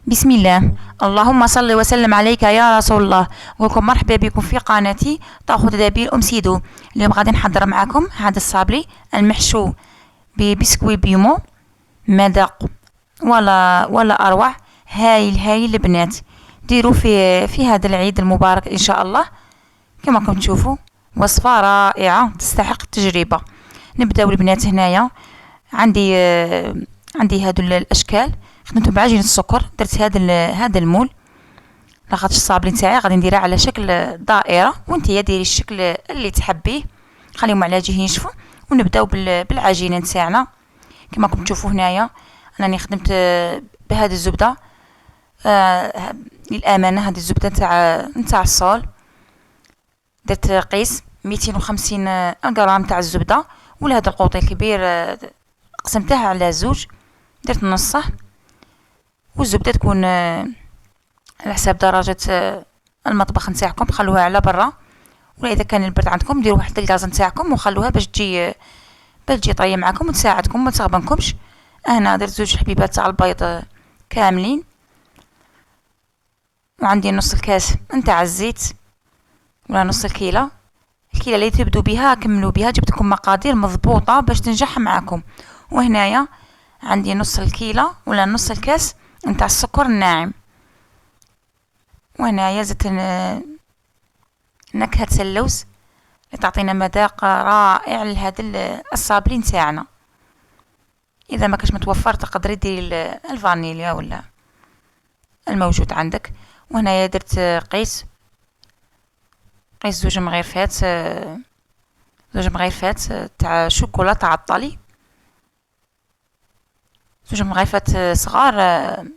بسم الله. اللهم صل وسلم عليك يا رسول الله. نقولكم مرحبا بكم في قناتي طاخ تدابير سيدو. اليوم غادي نحضر معكم هذا الصابلي المحشو ببسكوي بيمو، مذاق ولا اروع. هايل البنات، ديروا في هذا العيد المبارك ان شاء الله. كما راكم تشوفوا وصفه رائعه تستحق التجربه. نبداو البنات. هنايا عندي هادو الاشكال. خدمت بعجينه السكر، درت هذا المول لاخاطش الصابلي نتاعي غادي نديرها على شكل دائره، وانتيا ديري الشكل اللي تحبيه، خليهم على جهه ينشفوا. ونبداو بالعجينه نتاعنا. كما راكم تشوفوا هنايا راني خدمت بهذه الزبده. للامانه هذه الزبده نتاع الصول. درت قيس 250 غرام تاع الزبده، ولهذا القوطي الكبير قسمته على زوج، درت نصه. والزبده تكون على حساب درجه المطبخ نتاعكم، خلوها على برا. ولا اذا كان البرد عندكم ديروا واحد الغاز نتاعكم وخلوها باش تجي طريه معكم وتساعدكم ما تغبنكمش. انا درت زوج حبيبات تاع البيض كاملين، وعندي نص الكاس نتاع الزيت ولا نص الكيله اللي تبدو بها كملوا بها. جبت لكم مقادير مضبوطه باش تنجح معكم. وهنايا عندي نص الكيله ولا نص الكاس نتاع السكر الناعم. وهنايا زدت نكهه اللوز اللي تعطينا مذاق رائع لهذا الصابلي نتاعنا. اذا ما كانش متوفر تقدري ديري الفانيليا ولا الموجود عندك. وهنايا درت قيس زوج مغيرفات تاع شوكولا تاع الطلي، زوج مغيرفات صغار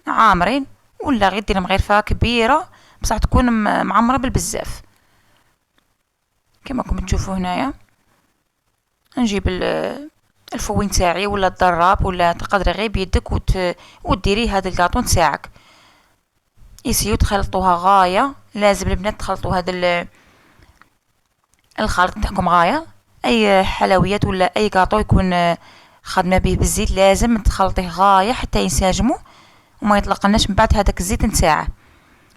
عامرين، ولا غير دير مغيرفه كبيره بصح تكون معمره بالبزاف. كما راكم تشوفوا هنايا نجيب الفوين تاعي ولا الضراب، ولا تقدري غير بيدك وديري هذا الكاطو نتاعك. يسيو تخلطوها غايه، لازم البنات تخلطوا هذا الخلط تاعكم غايه. اي حلويات ولا اي كاطو يكون خدمه به بالزيت لازم تخلطيه غايه حتى ينسجموا وما يطلقناش من بعد هذاك الزيت نتاعه.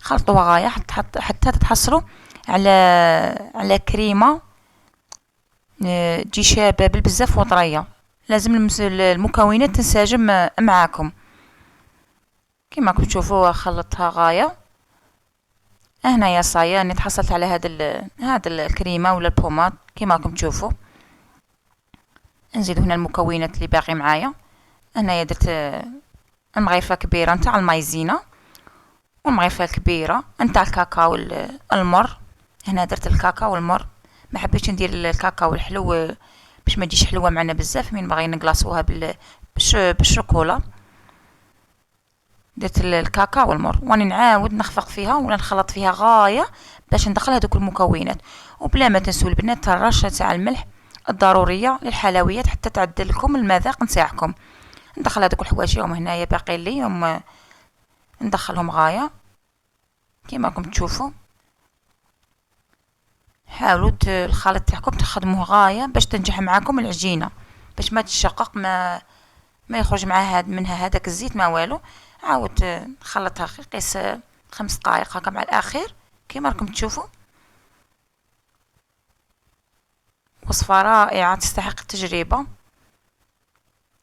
خلطوها غايه حتى تتحصلوا على كريمه تجي شابه بالبزاف وطريه. لازم المكونات تنسجم معاكم. كما راكم تشوفوا خلطتها غايه. هنايا صايه اني تحصلت على هذا الكريمه ولا البومات. كما راكم تشوفوا نزيد هنا المكونات اللي باقي معايا. هنايا درت المغرفه كبيره نتاع المايزينا، والمغرفه الكبيره نتاع الكاكاو المر. هنا درت الكاكاو المر، ما حبيتش ندير الكاكاو الحلو باش ما تجيش حلوه معنا بزاف من بغينا نقلاصوها بالشوكولا. درت الكاكاو المر واني نعاود نخفق فيها ولا نخلط فيها غايه باش ندخل هذوك المكونات. وبلا ما تنسوا البنات الرشه تاع الملح الضروريه للحلويات حتى تعدل لكم المذاق نتاعكم. ندخل هذوك الحواشي هنايا باقي لي ندخلهم غايه. كما راكم تشوفوا حاولوا الخليط تاعكم تخدموه غايه باش تنجح معكم العجينه، باش ما تشقق، ما يخرج معها منها هذاك الزيت ما والو. عاود خلطها قيس 5 دقائق هكا مع الاخير. كما راكم تشوفوا وصفه رائعه تستحق التجربه،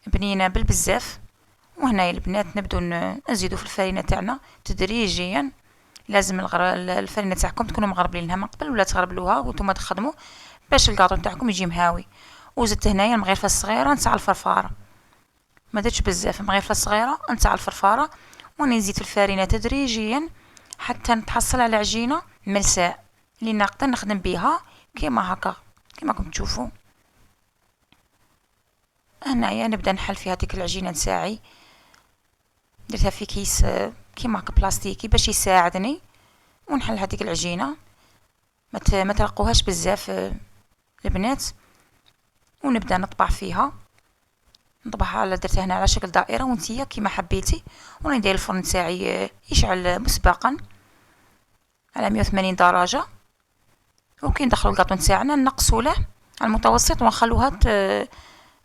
بنينه بالبزاف. وهنا البنات نبدو نزيدوا في الفرينه تاعنا تدريجيا. لازم الفرينه تاعكم تكونوا مغربلينها من قبل ولا تغربلوها وانتم تخدموا باش الكاطو تاعكم يجي مهاوي. وزدت هنايا المغرفه الصغيره نتاع الفرفاره، ما درتش بزاف، المغرفه الصغيره نتاع الفرفاره. وني نزيد في الفرينه تدريجيا حتى نتحصل على عجينه ملساء اللي نقدر نخدم بها كيما هكا. كما راكم تشوفوا هنايا نبدا نحل في هذيك العجينه نتاعي. درتها في كيس كيما هكا بلاستيكي باش يساعدني. ونحل هذيك العجينه ما ترقوهاش بزاف البنات. ونبدا نطبع فيها، نطبعها على درتها هنا على شكل دائره وانتيا كيما حبيتي. وندير الفرن تاعي يشعل مسبقا على 180 درجه. وكي ندخلوا الكاطو نتاعنا نقصوا له على المتوسط ونخلوها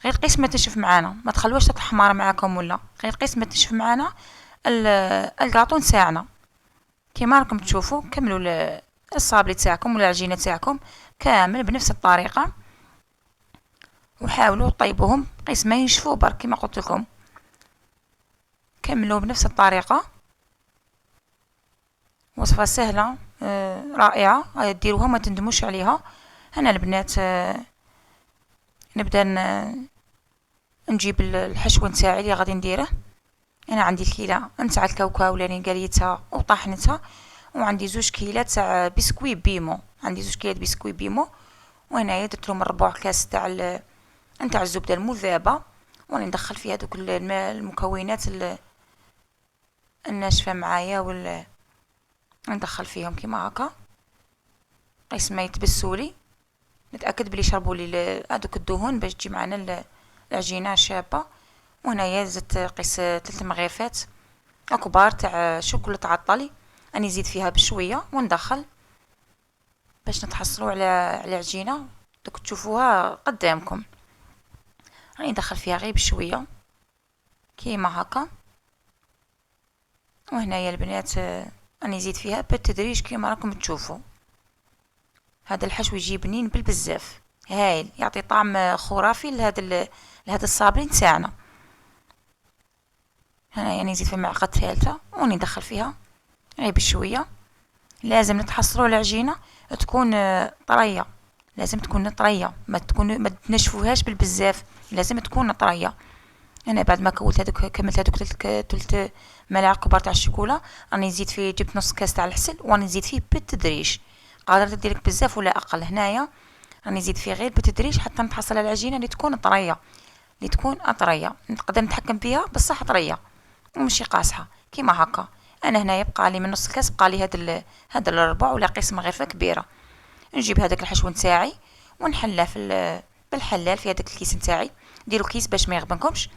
غير قيس ما تنشف معانا، ما تخلوهاش تحمر معاكم ولا غير قيس ما تنشف معانا الكاطو نتاعنا. كيما راكم تشوفوا كملوا الصابلي تاعكم ولا العجينه تاعكم كامل بنفس الطريقه، وحاولوا طيبوهم قيس ما ينشفوا برك كيما قلت لكم. كملوا بنفس الطريقه، وصفه سهله رائعه، ديروها ما تندموش عليها. هنا البنات نبدا نجيب الحشو نتاعي اللي غادي نديره. انا عندي الكيله نتاع الكاوكاو اللي قليتها وطحنتها، وعندي 2 كيلات تاع بسكوي بيمو، عندي 2 كيلات بسكوي بيمو، وهنايا درت لهم ربع كاس تاع نتاع الزبده المذابه، وراني ندخل فيها دوك المكونات الناشفه معايا ندخل فيهم كيما هكا قيس ما يتبسولي. نتاكد بلي شربوا لي هذوك الدهون باش تجي معنا العجينه شابه. وهنايا زدت قيس 3 مغرفات كبار تاع شوكولا تعطلي، اني نزيد فيها بشويه وندخل باش نتحصلوا على عجينه دوك تشوفوها قدامكم. راني ندخل فيها غير بشويه كيما هكا. وهنايا البنات راني نزيد فيها بالتدريج كيما راكم تشوفوا. هذا الحشو يجي بنين بالبزاف، هايل، يعطي طعم خرافي لهذا الصابلي نتاعنا. هنا يعني نزيد في معلقه ثالثه وندخل فيها غير بشويه. لازم نتحصلوا العجينه تكون طريه، لازم تكون طريه، ما تنشفوهاش بالبزاف، لازم تكون طريه. انا بعد ما كملت هذوك 3 ملاعق كبار تاع الشوكولا، راني نزيد فيه، جبت نص كاس تاع العسل وراني نزيد فيه بالتدريج. قادره ديرك بزاف ولا اقل. هنايا راني نزيد فيه غير بالتدريج حتى نتحصل على العجينه اللي تكون طريه، نقدر نتحكم فيها بصح طريه ومشي قاصحه كيما هكا. انا هنايا بقى لي من نص الكاس، بقى لي هذا الربع ولا قسمه غرفه كبيره. نجيب هذاك الحشو نتاعي ونحلاه بالحلال في هذاك الكيس نتاعي. ديروا كيس باش ما يغبنكمش،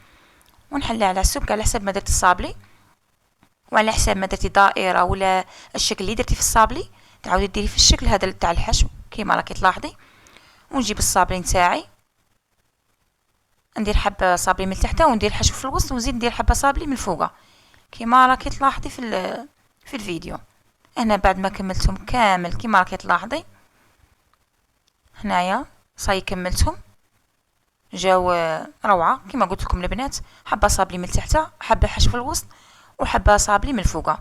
ونحلاه على السمك على حسب ما درت الصابلي، وعلى حسب ما درتي دائره ولا الشكل اللي درتي في الصابلي تعاودي ديري في الشكل هذا تاع الحشو كيما راكي تلاحظي. ونجيب الصابلي نتاعي ندير حبه صابلي من تحت وندير حشو في الوسط، ونزيد ندير حبه صابلي من فوق كيما راكي تلاحظي في الفيديو. هنا بعد ما كملتهم كامل كيما راكي تلاحظي، هنايا صاي كملتهم جاو روعه كيما قلت لكم البنات. حبه صابلي من تحت، حبه حشو في الوسط، وحبه صابلي من فوق.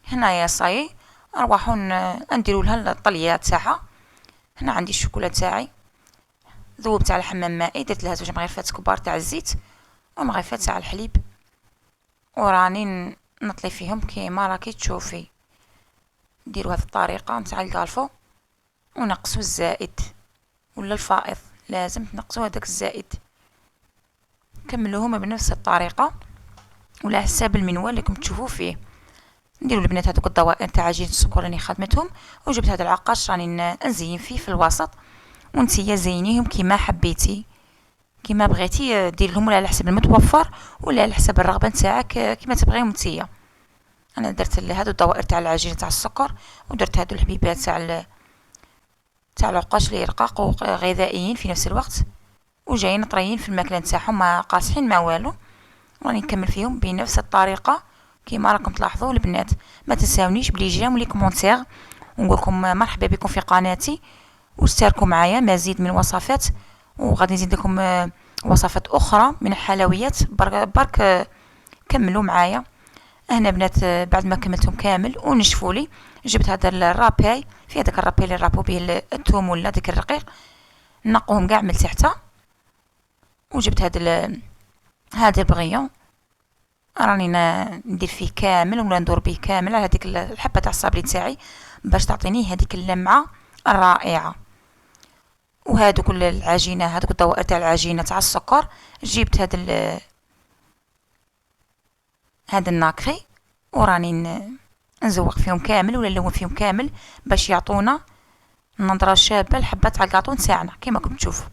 هنايا صاي نروحو نديروا لها الطليه تاعها. هنا عندي الشوكولا تاعي ذوبت على حمام مائي، درت لها 2 مغرفات كبار تاع الزيت ومغرفات تاع الحليب، وراني نطلي فيهم كيما راكي تشوفي. نديروا هذه الطريقه نتاع الكالفو ونقصوا الزائد ولا الفائض، لازم تنقصوا هذاك الزائد. كملوهم بنفس الطريقه ولا حساب المنوال اللي راكم تشوفوا فيه. نديروا البنات هذوك الضوائر تاع عجين السكر راني خدمتهم، وجبت هذا العقاش راني نزين فيه في الوسط، وانتيا زينيهم كيما حبيتي كيما بغيتي ديرهم، ولا على حسب المتوفر ولا على حسب الرغبه نتاعك كيما تبغيهم نتيا. انا درت هادو الدوائر تاع العجين تاع السكر، ودرت هادو الحبيبات تاع العقاش اللي رقاق وغذائيين في نفس الوقت، وجايين طريين في الماكله نتاعهم ما قاصحين ما والو. راني نكمل فيهم بنفس الطريقه كيما راكم تلاحظوا البنات. ما تنساونيش بلي جيم ولي كومونتير، ونقول لكم مرحبا بكم في قناتي، واشتركوا معايا مزيد من الوصفات، وغادي نزيد لكم وصفات اخرى من الحلويات. برك كملوا معايا. هنا بنات بعد ما كملتهم كامل ونشفوا لي، جبت هذا الراباي، في هذاك الراباي اللي نرابو به الثوم ولا داك الرقيق، نقوهم كاع من تحت. وجبت هذا البغيون راني ندير فيه كامل ولا ندور به كامل على هذيك الحبه تاع الصابلي تاعي باش تعطيني هذيك اللمعه الرائعه. وهذو كل العجينه، هذوك الدوائر تاع العجينه تاع السكر، جبت هذا الناكري وراني نزوق فيهم كامل ولا نلون فيهم كامل باش يعطونا نظره شابه لحبه تاع الكاطو تاعنا كيما كنتم تشوفوا.